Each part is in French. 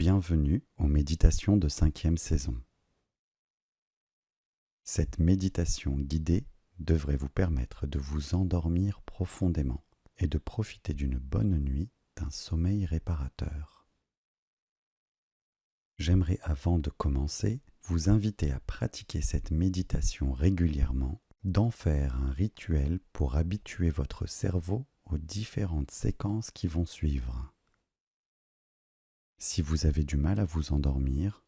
Bienvenue aux méditations de 5e saison. Cette méditation guidée devrait vous permettre de vous endormir profondément et de profiter d'une bonne nuit, d'un sommeil réparateur. J'aimerais avant de commencer vous inviter à pratiquer cette méditation régulièrement, d'en faire un rituel pour habituer votre cerveau aux différentes séquences qui vont suivre. Si vous avez du mal à vous endormir,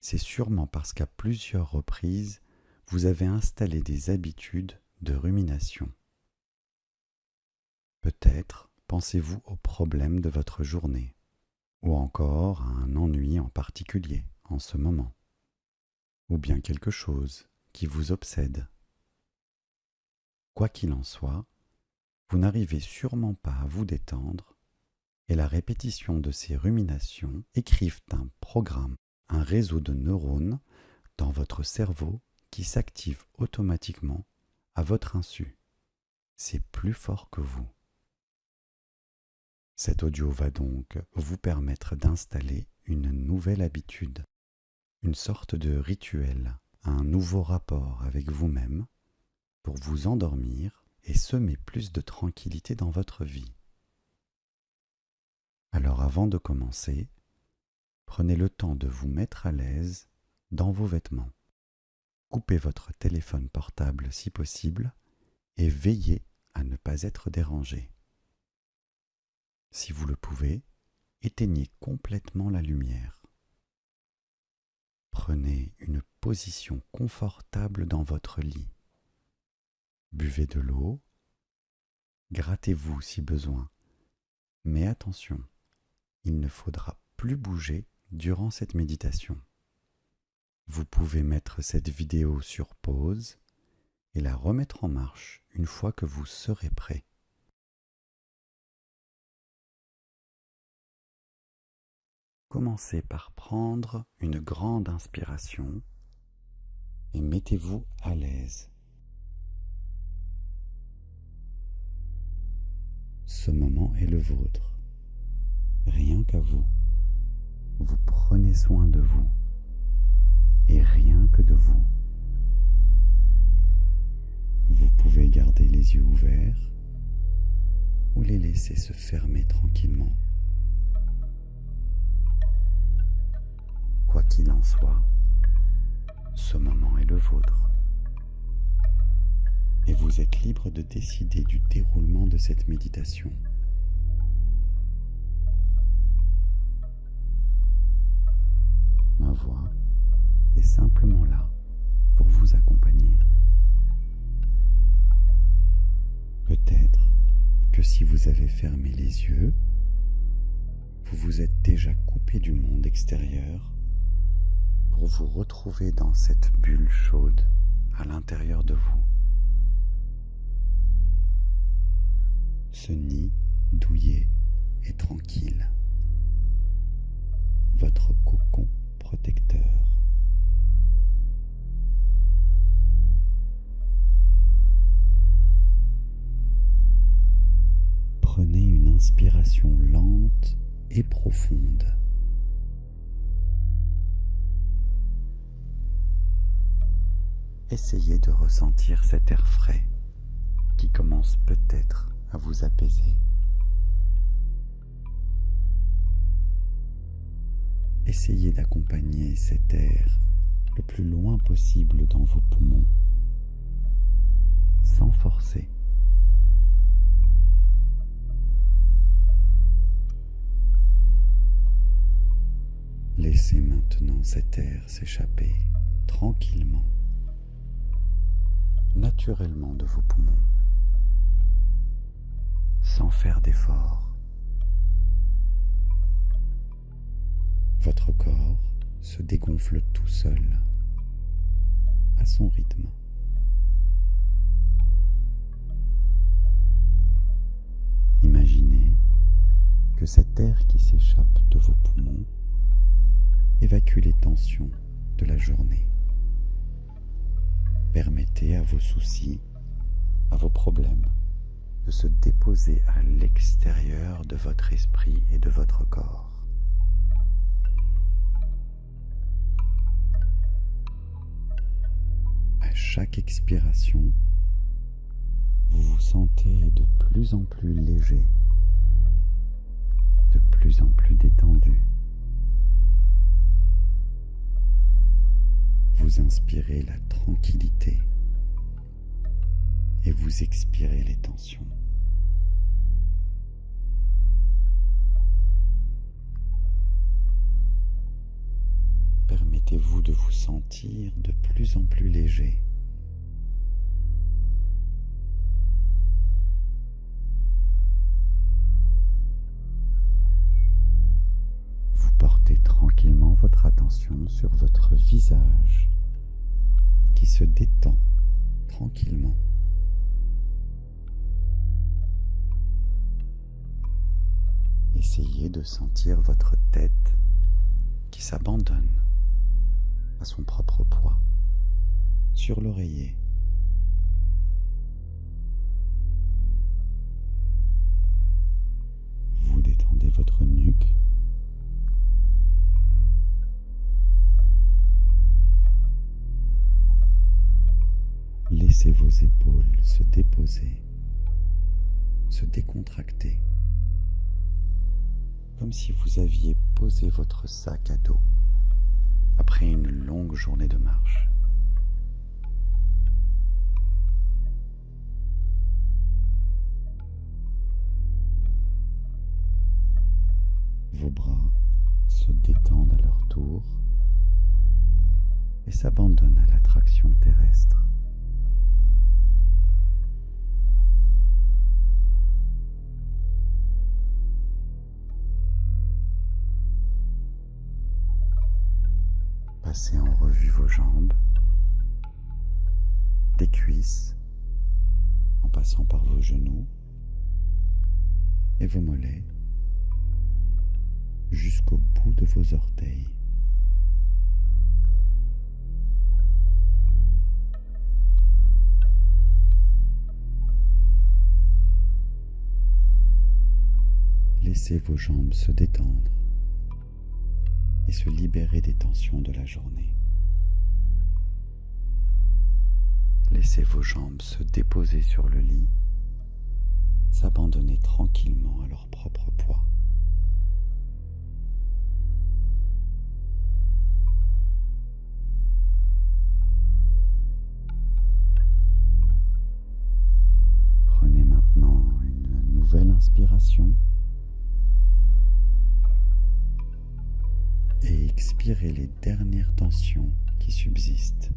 c'est sûrement parce qu'à plusieurs reprises, vous avez installé des habitudes de rumination. Peut-être pensez-vous aux problèmes de votre journée, ou encore à un ennui en particulier en ce moment, ou bien quelque chose qui vous obsède. Quoi qu'il en soit, vous n'arrivez sûrement pas à vous détendre, et la répétition de ces ruminations écrivent un programme, un réseau de neurones dans votre cerveau qui s'active automatiquement à votre insu. C'est plus fort que vous. Cet audio va donc vous permettre d'installer une nouvelle habitude, une sorte de rituel, un nouveau rapport avec vous-même pour vous endormir et semer plus de tranquillité dans votre vie. Alors avant de commencer, prenez le temps de vous mettre à l'aise dans vos vêtements. Coupez votre téléphone portable si possible et veillez à ne pas être dérangé. Si vous le pouvez, éteignez complètement la lumière. Prenez une position confortable dans votre lit. Buvez de l'eau, grattez-vous si besoin, mais attention, il ne faudra plus bouger durant cette méditation. Vous pouvez mettre cette vidéo sur pause et la remettre en marche une fois que vous serez prêt. Commencez par prendre une grande inspiration et mettez-vous à l'aise. Ce moment est le vôtre. Rien qu'à vous. Vous prenez soin de vous et rien que de vous. Vous pouvez garder les yeux ouverts ou les laisser se fermer tranquillement. Quoi qu'il en soit, ce moment est le vôtre. Et vous êtes libre de décider du déroulement de cette méditation. Ma voix est simplement là pour vous accompagner. Peut-être que si vous avez fermé les yeux, vous vous êtes déjà coupé du monde extérieur pour vous retrouver dans cette bulle chaude à l'intérieur de vous. Ce nid douillet et tranquille. Votre cocon protecteur. Prenez une inspiration lente et profonde. Essayez de ressentir cet air frais qui commence peut-être à vous apaiser. Essayez d'accompagner cet air le plus loin possible dans vos poumons, sans forcer. Laissez maintenant cet air s'échapper tranquillement, naturellement de vos poumons, sans faire d'effort. Votre corps se dégonfle tout seul, à son rythme. Imaginez que cet air qui s'échappe de vos poumons évacue les tensions de la journée. Permettez à vos soucis, à vos problèmes, de se déposer à l'extérieur de votre esprit et de votre corps. chaque expiration, vous vous sentez de plus en plus léger, de plus en plus détendu. Vous inspirez la tranquillité et vous expirez les tensions. Permettez-vous de vous sentir de plus en plus léger. Vous portez tranquillement votre attention sur votre visage qui se détend tranquillement. Essayez de sentir votre tête qui s'abandonne à son propre poids sur l'oreiller. Vous détendez votre nuque. Laissez vos épaules se déposer, se décontracter, comme si vous aviez posé votre sac à dos après une longue journée de marche. Vos bras se détendent à leur tour et s'abandonnent à l'attraction terrestre. Passez en revue vos jambes, des cuisses, en passant par vos genoux et vos mollets, jusqu'au bout de vos orteils. Laissez vos jambes se détendre et se libérer des tensions de la journée. Laissez vos jambes se déposer sur le lit, s'abandonner tranquillement à leur propre poids. Prenez maintenant une nouvelle inspiration et expirez les dernières tensions qui subsistent.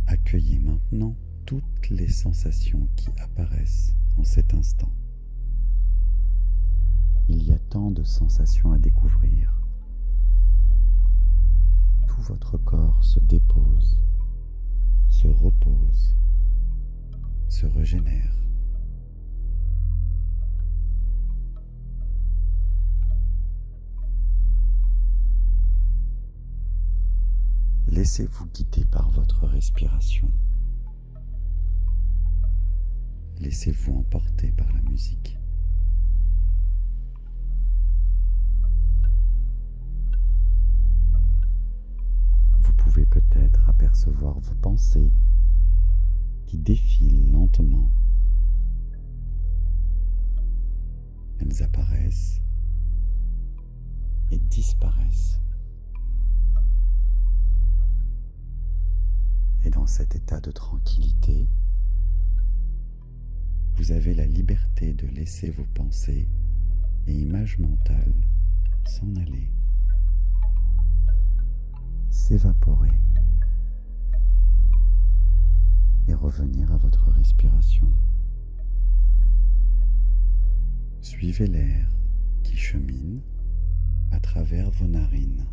Accueillez maintenant toutes les sensations qui apparaissent en cet instant. Il y a tant de sensations à découvrir. Tout votre corps se dépose, se repose, se régénère. Laissez-vous guider par votre respiration. Laissez-vous emporter par la musique. Vous pouvez peut-être apercevoir vos pensées qui défilent lentement. Elles apparaissent et disparaissent. Et dans cet état de tranquillité, vous avez la liberté de laisser vos pensées et images mentales s'en aller, s'évaporer et revenir à votre respiration. Suivez l'air qui chemine à travers vos narines.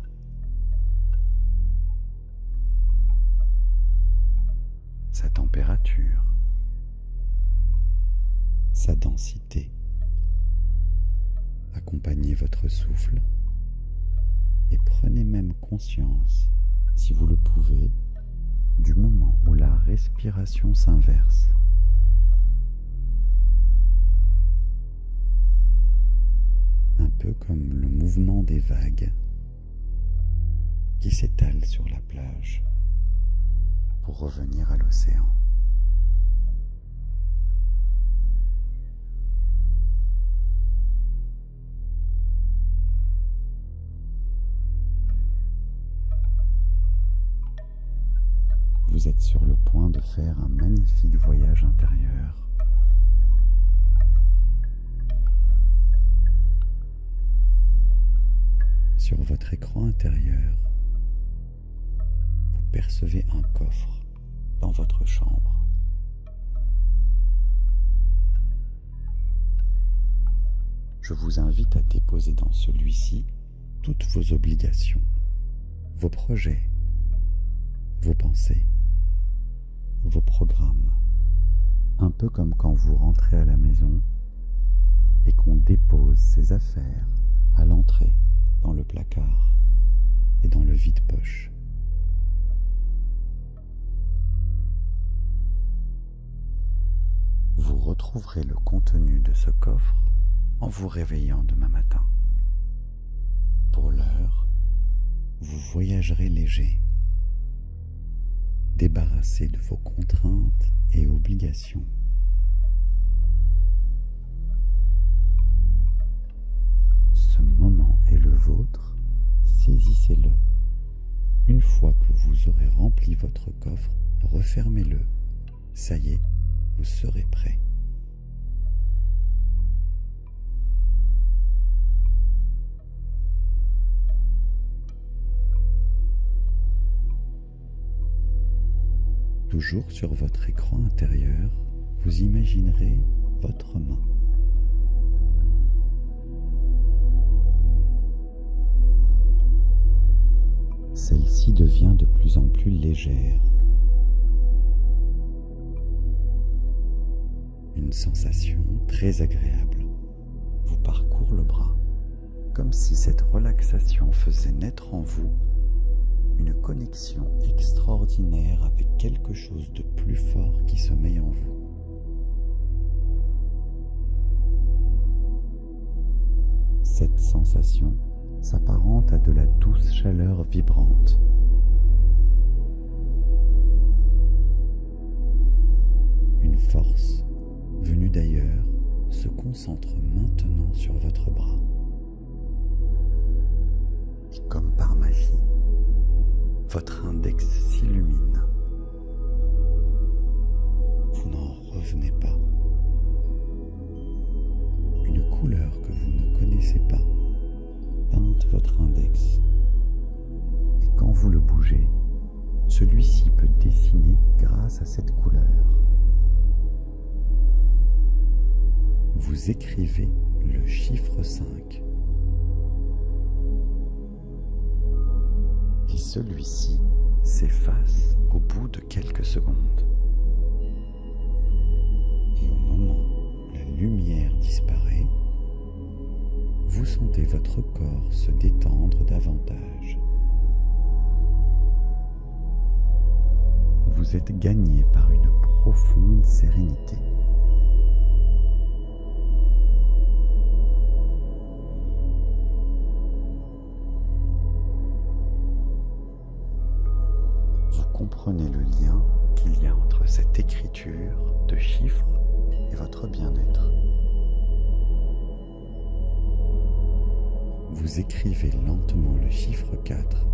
Sa température, sa densité. Accompagnez votre souffle et prenez même conscience, si vous le pouvez, du moment où la respiration s'inverse. peu comme le mouvement des vagues qui s'étalent sur la plage pour revenir à l'océan. Vous êtes sur le point de faire un magnifique voyage intérieur. Sur votre écran intérieur, vous percevez un coffre dans votre chambre. Je vous invite à déposer dans celui-ci toutes vos obligations, vos projets, vos pensées, vos programmes, un peu comme quand vous rentrez à la maison et qu'on dépose ses affaires à l'entrée, dans le placard et dans le vide-poche. Vous retrouverez le contenu de ce coffre en vous réveillant demain matin. Pour l'heure, vous voyagerez léger, débarrassé de vos contraintes et obligations. Ce moment est le vôtre, saisissez-le. Une fois que vous aurez rempli votre coffre, refermez-le. Ça y est, vous serez prêt. Toujours sur votre écran intérieur, vous imaginerez votre main. Celle-ci devient de plus en plus légère. Une sensation très agréable vous parcourt le bras, comme si cette relaxation faisait naître en vous une connexion extraordinaire avec quelque chose de plus fort qui sommeille en vous. Cette sensation s'apparente à de la douce chaleur vibrante. Une force venue d'ailleurs se concentre maintenant sur votre bras. Et comme par magie, votre index s'illumine. Vous n'en revenez pas. Une couleur que vous ne connaissez pas teinte votre index. Et quand vous le bougez, celui-ci peut dessiner grâce à cette couleur. Vous écrivez le chiffre 5. Et celui-ci s'efface au bout de quelques secondes. Et au moment où la lumière disparaît, vous sentez votre corps se détendre davantage. Vous êtes gagné par une profonde sérénité. Comprenez le lien qu'il y a entre cette écriture de chiffres et votre bien-être. Vous écrivez lentement le chiffre 4,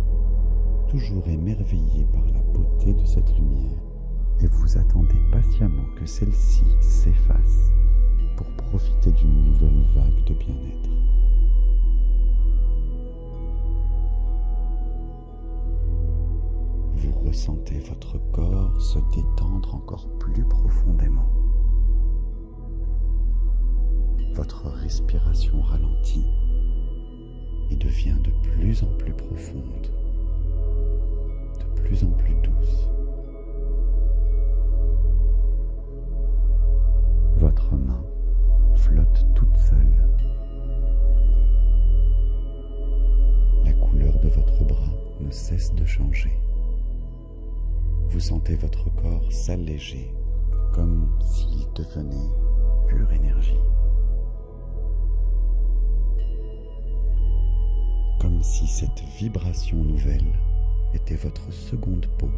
toujours émerveillé par la beauté de cette lumière, et vous attendez patiemment que celle-ci s'efface pour profiter d'une nouvelle vague de bien-être. Vous ressentez votre corps se détendre encore plus profondément. Votre respiration ralentit et devient de plus en plus profonde, de plus en plus douce. Votre main flotte toute seule. La couleur de votre bras ne cesse de changer. Vous sentez votre corps s'alléger comme s'il devenait pure énergie. comme si cette vibration nouvelle était votre seconde peau.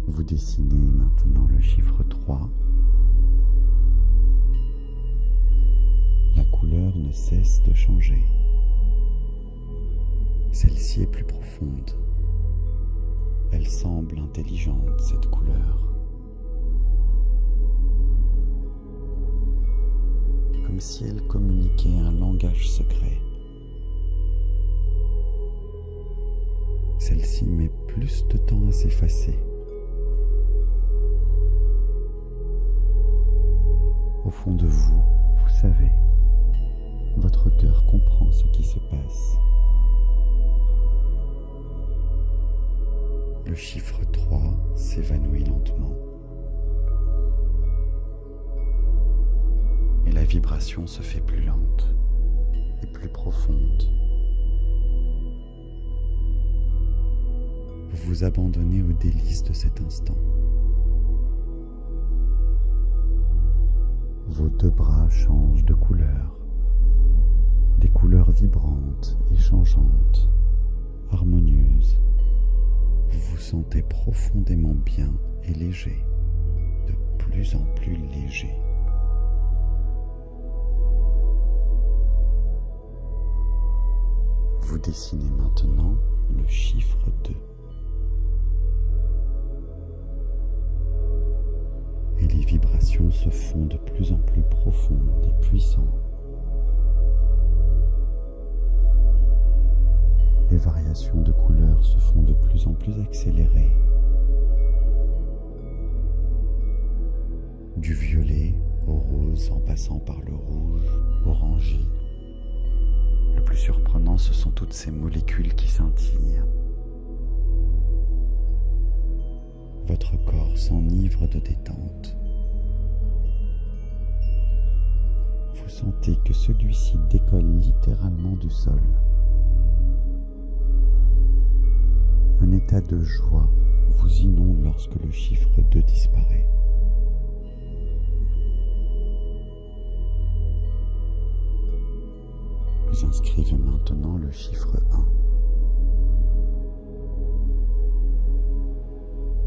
Vous dessinez maintenant le chiffre 3. La couleur ne cesse de changer. Celle-ci est plus profonde. Elle semble intelligente, cette couleur. Comme si elle communiquait un langage secret. Celle-ci met plus de temps à s'effacer. Au fond de vous, vous savez, votre cœur comprend ce qui se passe. Le chiffre 3 s'évanouit lentement. Et la vibration se fait plus lente et plus profonde. Vous vous abandonnez aux délices de cet instant. Vos deux bras changent de couleur, des couleurs vibrantes et changeantes, harmonieuses. Vous vous sentez profondément bien et léger, de plus en plus léger. Vous dessinez maintenant le chiffre 2. Et les vibrations se font de plus en plus profondes et puissantes. Les variations de couleurs se font de plus en plus accélérées. Du violet au rose en passant par le rouge, orangé. Le plus surprenant, ce sont toutes ces molécules qui scintillent. Votre corps s'enivre de détente. Vous sentez que celui-ci décolle littéralement du sol. Un état de joie vous inonde lorsque le chiffre 2 disparaît. Vous inscrivez maintenant le chiffre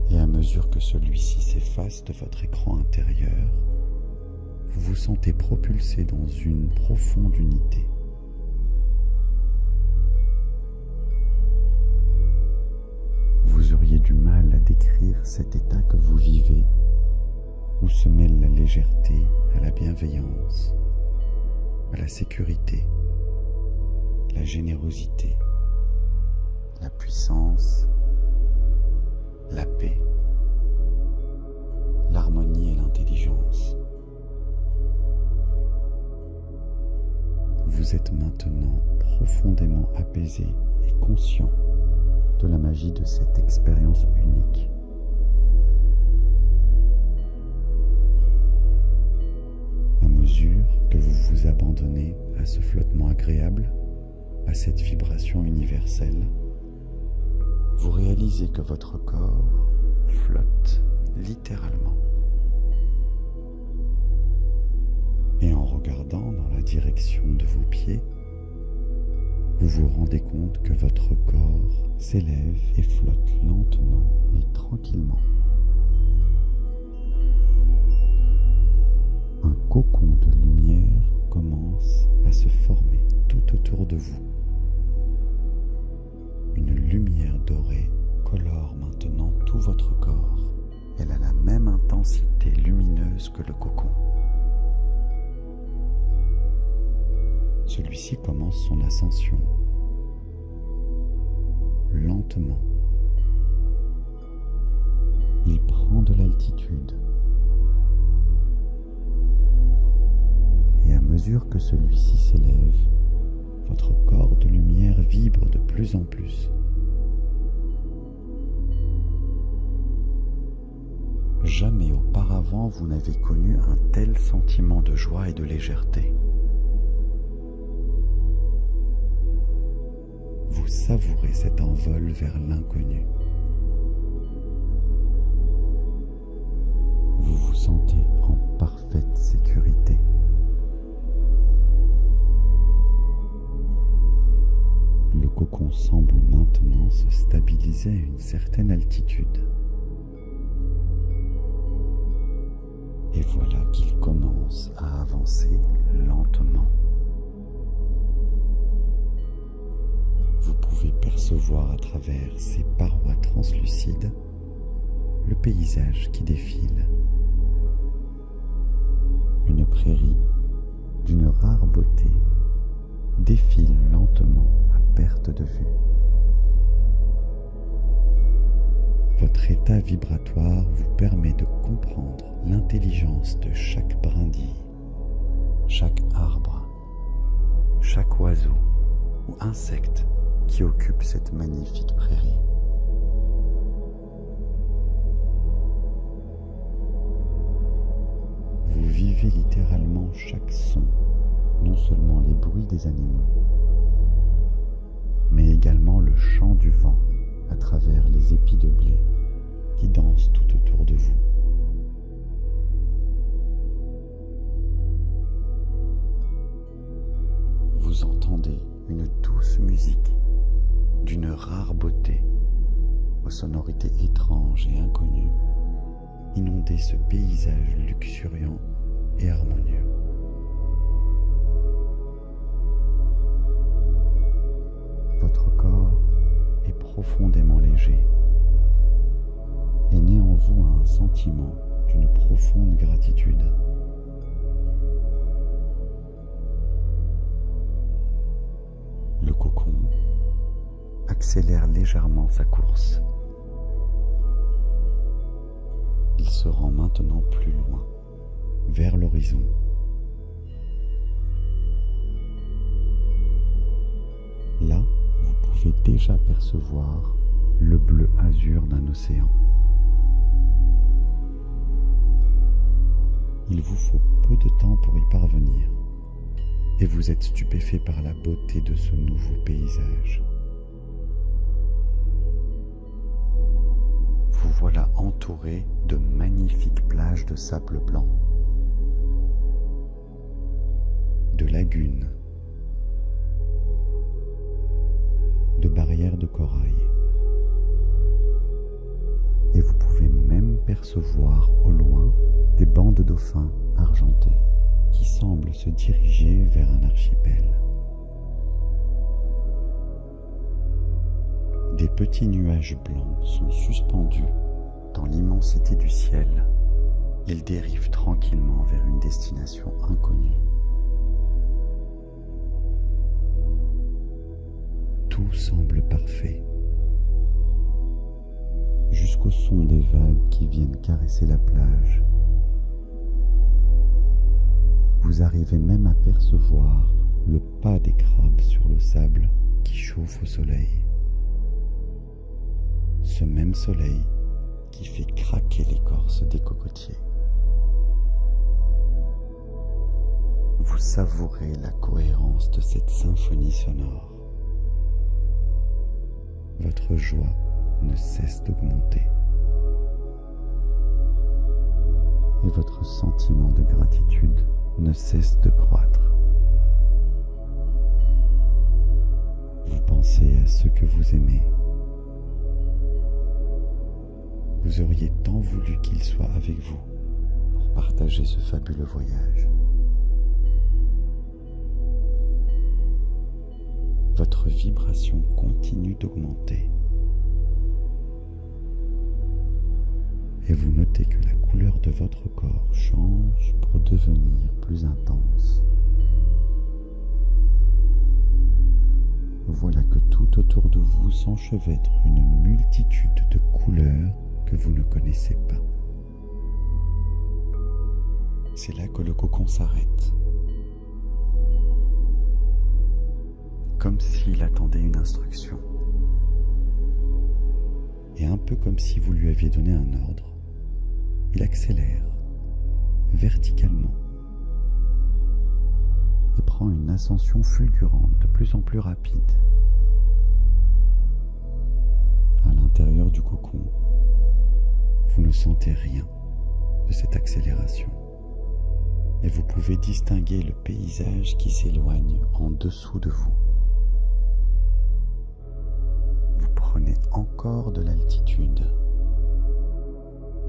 1. Et à mesure que celui-ci s'efface de votre écran intérieur, vous vous sentez propulsé dans une profonde unité. Vous auriez du mal à décrire cet état que vous vivez, où se mêle la légèreté à la bienveillance, à la sécurité, la générosité, la puissance, la paix, l'harmonie et l'intelligence. Vous êtes maintenant profondément apaisé et conscient de la magie de cette expérience unique. À mesure que vous vous abandonnez à ce flottement agréable, à cette vibration universelle, vous réalisez que votre corps flotte littéralement. Et en regardant dans la direction de vos pieds, vous vous rendez compte que votre corps s'élève et flotte lentement mais tranquillement. Un cocon de lumière commence à se former tout autour de vous. Une lumière dorée colore maintenant tout votre corps. Elle a la même intensité lumineuse que le cocon. Celui-ci commence son ascension. Lentement. Il prend de l'altitude. Et à mesure que celui-ci s'élève, votre corps de lumière vibre de plus en plus. Jamais auparavant vous n'avez connu un tel sentiment de joie et de légèreté. Vous savourez cet envol vers l'inconnu. Vous vous sentez en parfaite sécurité. maintenant se stabiliser à une certaine altitude. Et voilà qu'il commence à avancer lentement. Vous pouvez percevoir à travers ces parois translucides le paysage qui défile. Une prairie d'une rare beauté défile lentement à perte de vue. Votre état vibratoire vous permet de comprendre l'intelligence de chaque brindille, chaque arbre, chaque oiseau ou insecte qui occupe cette magnifique prairie. Vous vivez littéralement chaque son, non seulement les bruits des animaux, mais également le chant du vent à travers les épis de blé qui dansent tout autour de vous. Vous entendez une douce musique d'une rare beauté, aux sonorités étranges et inconnues, inonder ce paysage luxuriant et harmonieux. Votre corps est profondément léger et naît en vous un sentiment d'une profonde gratitude. Le cocon accélère légèrement sa course. Il se rend maintenant plus loin, vers l'horizon. Là, vous pouvez déjà percevoir le bleu azur d'un océan. Il vous faut peu de temps pour y parvenir, et vous êtes stupéfait par la beauté de ce nouveau paysage. Vous voilà entouré de magnifiques plages de sable blanc, de lagunes, de barrières de corail. Et vous pouvez même percevoir au loin des bancs de dauphins argentés qui semblent se diriger vers un archipel. Des petits nuages blancs sont suspendus dans l'immensité du ciel. Ils dérivent tranquillement vers une destination inconnue. Tout semble parfait, jusqu'au son des vagues qui viennent caresser la plage. Vous arrivez même à percevoir le pas des crabes sur le sable qui chauffe au soleil. Ce même soleil qui fait craquer l'écorce des cocotiers. Vous savourez la cohérence de cette symphonie sonore. Votre joie ne cesse d'augmenter. Et votre sentiment de gratitude ne cesse de croître. Vous pensez à ceux que vous aimez. Vous auriez tant voulu qu'ils soient avec vous pour partager ce fabuleux voyage. Votre vibration continue d'augmenter. Et vous notez que la couleur de votre corps change pour devenir plus intense. Voilà que tout autour de vous s'enchevêtre une multitude de couleurs que vous ne connaissez pas. C'est là que le cocon s'arrête, comme s'il attendait une instruction, et un peu comme si vous lui aviez donné un ordre. Il accélère verticalement et prend une ascension fulgurante de plus en plus rapide. À l'intérieur du cocon, vous ne sentez rien de cette accélération et vous pouvez distinguer le paysage qui s'éloigne en dessous de vous. Vous prenez encore de l'altitude.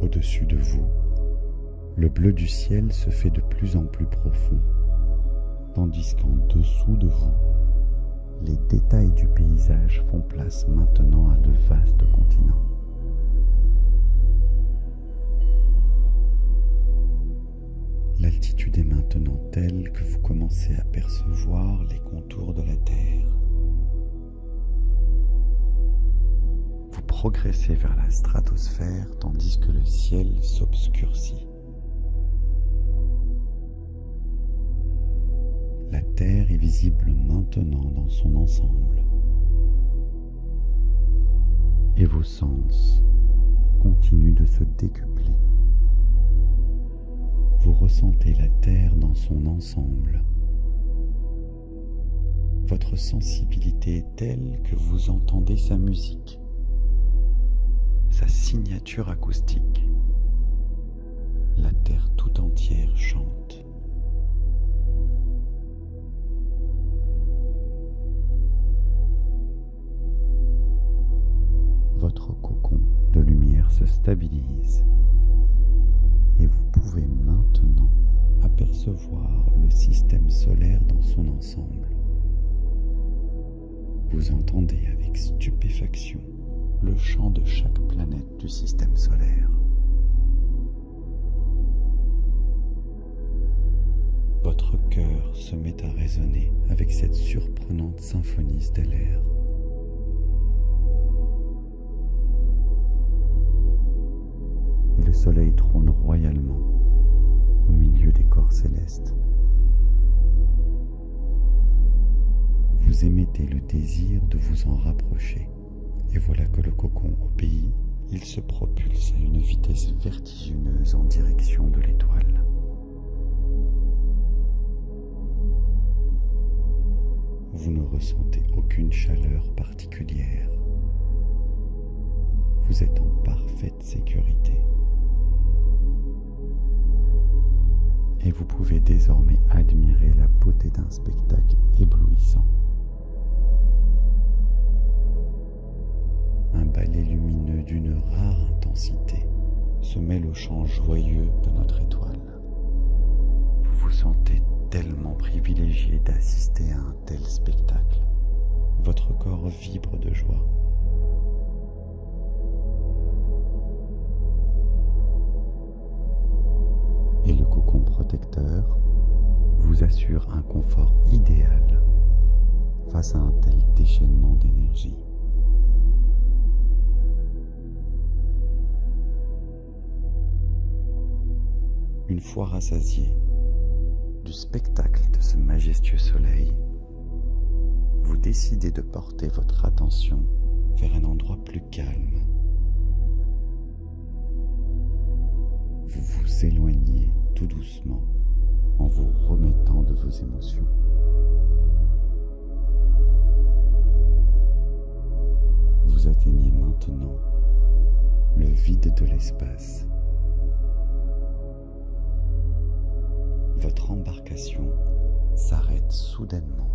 Au-dessus de vous, le bleu du ciel se fait de plus en plus profond, tandis qu'en dessous de vous, les détails du paysage font place maintenant à de vastes continents. L'altitude est maintenant telle que vous commencez à percevoir les contours de la Terre. Vous progressez vers la stratosphère tandis que le ciel s'obscurcit. La Terre est visible maintenant dans son ensemble. Et vos sens continuent de se décupler. Vous ressentez la Terre dans son ensemble. Votre sensibilité est telle que vous entendez sa musique, sa signature acoustique. La Terre tout entière chante. Votre cocon de lumière se stabilise et vous pouvez maintenant apercevoir le système solaire dans son ensemble. Vous entendez avec stupéfaction le chant de chaque planète du système solaire. Votre cœur se met à résonner avec cette surprenante symphonie stellaire. Et le soleil trône royalement au milieu des corps célestes. Vous émettez le désir de vous en rapprocher, et voilà que le cocon obéit, il se propulse à une vitesse vertigineuse en direction de l'étoile. Vous ne ressentez aucune chaleur particulière. Vous êtes en parfaite sécurité. Et vous pouvez désormais admirer la beauté d'un spectacle éblouissant. Un ballet lumineux d'une rare intensité se mêle au chant joyeux de notre étoile. Vous vous sentez tellement privilégié d'assister à un tel spectacle. Votre corps vibre de joie. Et le cocon protecteur vous assure un confort idéal face à un tel déchaînement d'énergie. Une fois rassasié du spectacle de ce majestueux soleil, vous décidez de porter votre attention vers un endroit plus calme. Vous vous éloignez tout doucement en vous remettant de vos émotions. Vous atteignez maintenant le vide de l'espace. Votre embarcation s'arrête soudainement.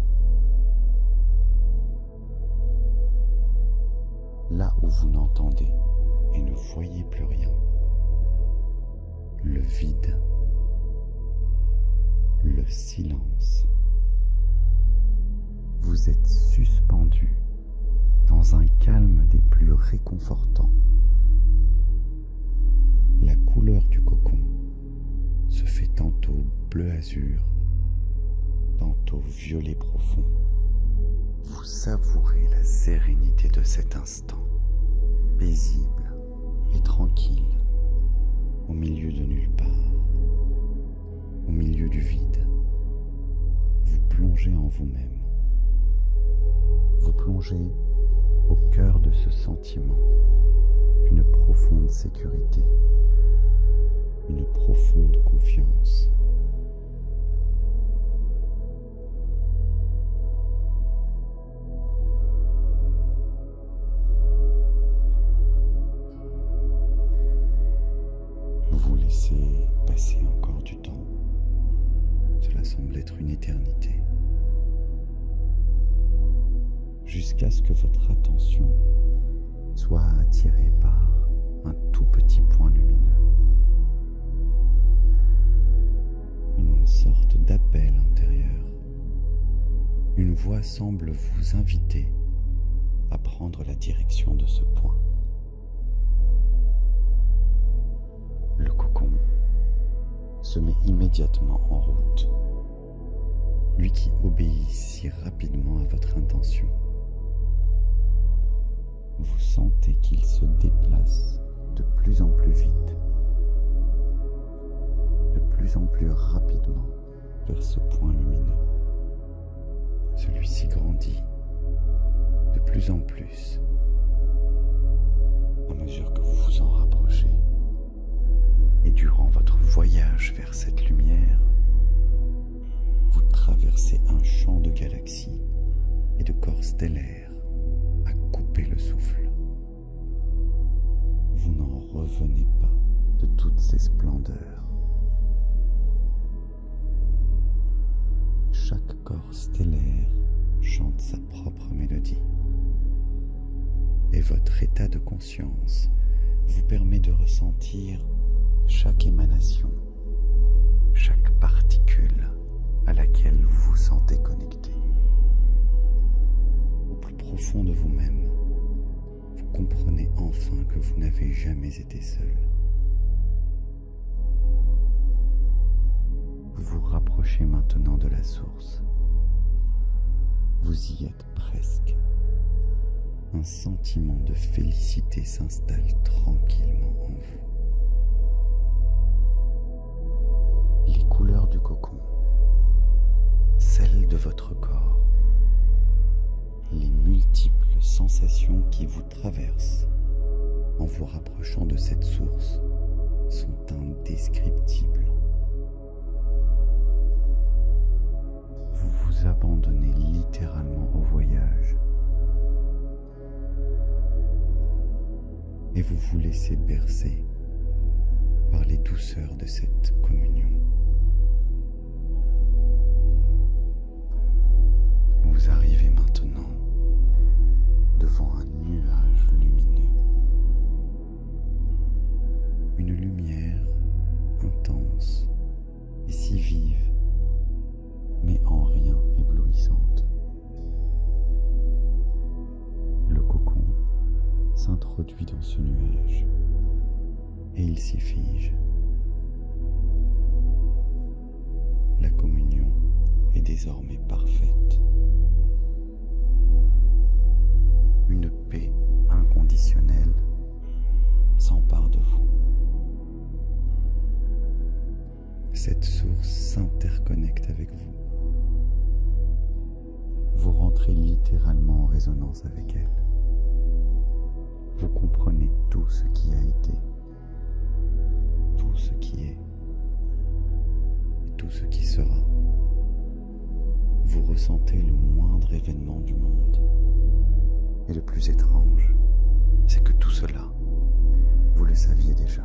Là où vous n'entendez et ne voyez plus rien. Le vide, le silence. Vous êtes suspendu dans un calme des plus réconfortants. La couleur du cocon se fait tantôt bleu azur, tantôt violet profond. Vous savourez la sérénité de cet instant, paisible et tranquille, au milieu de nulle part, au milieu du vide. Vous plongez en vous-même. Vous plongez au cœur de ce sentiment d'une profonde sécurité, une profonde confiance. Vous laissez passer encore du temps. Cela semble être une éternité. Jusqu'à ce que votre attention voix semble vous inviter à prendre la direction de ce point. Le cocon se met immédiatement en route, lui qui obéit si rapidement à votre intention. Vous sentez qu'il se déplace de plus en plus vite, de plus en plus rapidement vers ce point lumineux. Celui-ci grandit de plus en plus à mesure que vous vous en rapprochez. Et durant votre voyage vers cette lumière, vous traversez un champ de galaxies et de corps stellaires à couper le souffle. Vous n'en revenez pas de toutes ces splendeurs. Chaque corps stellaire chante sa propre mélodie. Et votre état de conscience vous permet de ressentir chaque émanation, chaque particule à laquelle vous vous sentez connecté. Au plus profond de vous-même, vous comprenez enfin que vous n'avez jamais été seul. Vous vous rapprochez maintenant de la source. Vous y êtes presque. Un sentiment de félicité s'installe tranquillement en vous. Les couleurs du cocon, celles de votre corps, les multiples sensations qui vous traversent en vous rapprochant de cette source sont indescriptibles. Vous vous abandonnez littéralement au voyage et vous vous laissez bercer par les douceurs de cette communion. Vous arrivez maintenant devant un nuage lumineux. Une lumière intense et si vive, mais en rien éblouissante. Le cocon s'introduit dans ce nuage et il s'y fige. La communion est désormais parfaite. Une paix inconditionnelle s'empare de vous. Cette source s'interconnecte avec vous. Vous rentrez littéralement en résonance avec elle. Vous comprenez tout ce qui a été, tout ce qui est et tout ce qui sera. Vous ressentez le moindre événement du monde. Et le plus étrange, c'est que tout cela, vous le saviez déjà.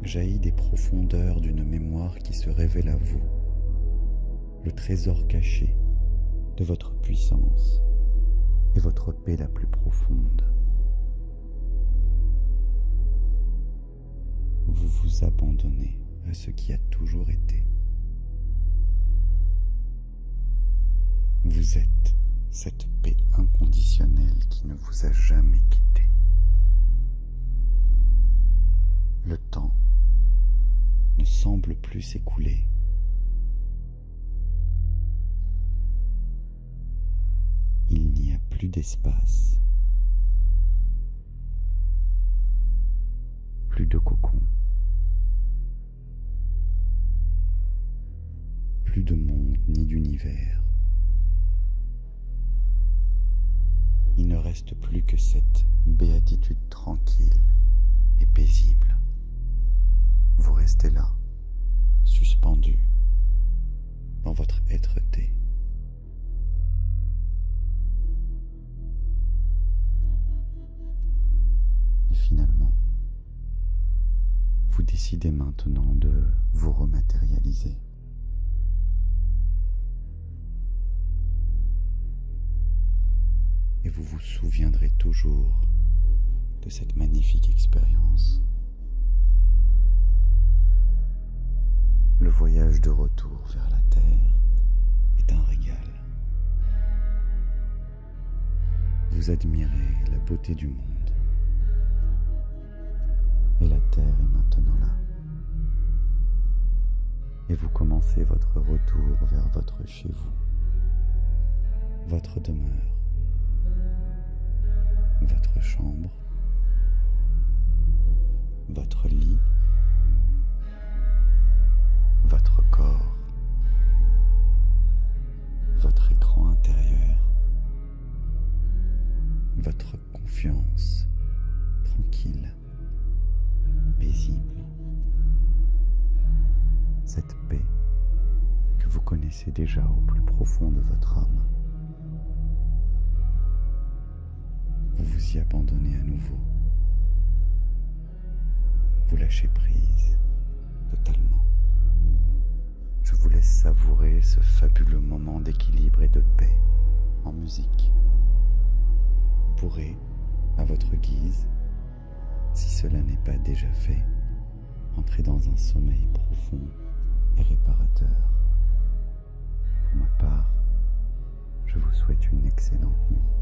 Jaillit des profondeurs d'une mémoire qui se révèle à vous, le trésor caché de votre puissance et votre paix la plus profonde. Vous vous abandonnez à ce qui a toujours été. Vous êtes cette paix inconditionnelle qui ne vous a jamais quitté. Le temps ne semble plus s'écouler. Il n'y a plus d'espace, plus de cocon, plus de monde ni d'univers. Il ne reste plus que cette béatitude tranquille et paisible. Vous restez là, suspendu dans votre êtreté. Et finalement, vous décidez maintenant de vous rematérialiser. Et vous vous souviendrez toujours de cette magnifique expérience. Le voyage de retour vers la Terre est un régal. Vous admirez la beauté du monde. Et la terre est maintenant là. Et vous commencez votre retour vers votre chez-vous, votre demeure, votre chambre, votre lit, votre corps, votre écran intérieur, votre confiance tranquille, paisible. Cette paix que vous connaissez déjà au plus profond de votre âme. Vous vous y abandonnez à nouveau. Vous lâchez prise totalement. Je vous laisse savourer ce fabuleux moment d'équilibre et de paix en musique. Vous pourrez, à votre guise, si cela n'est pas déjà fait, entrer dans un sommeil profond et réparateur. Pour ma part, je vous souhaite une excellente nuit.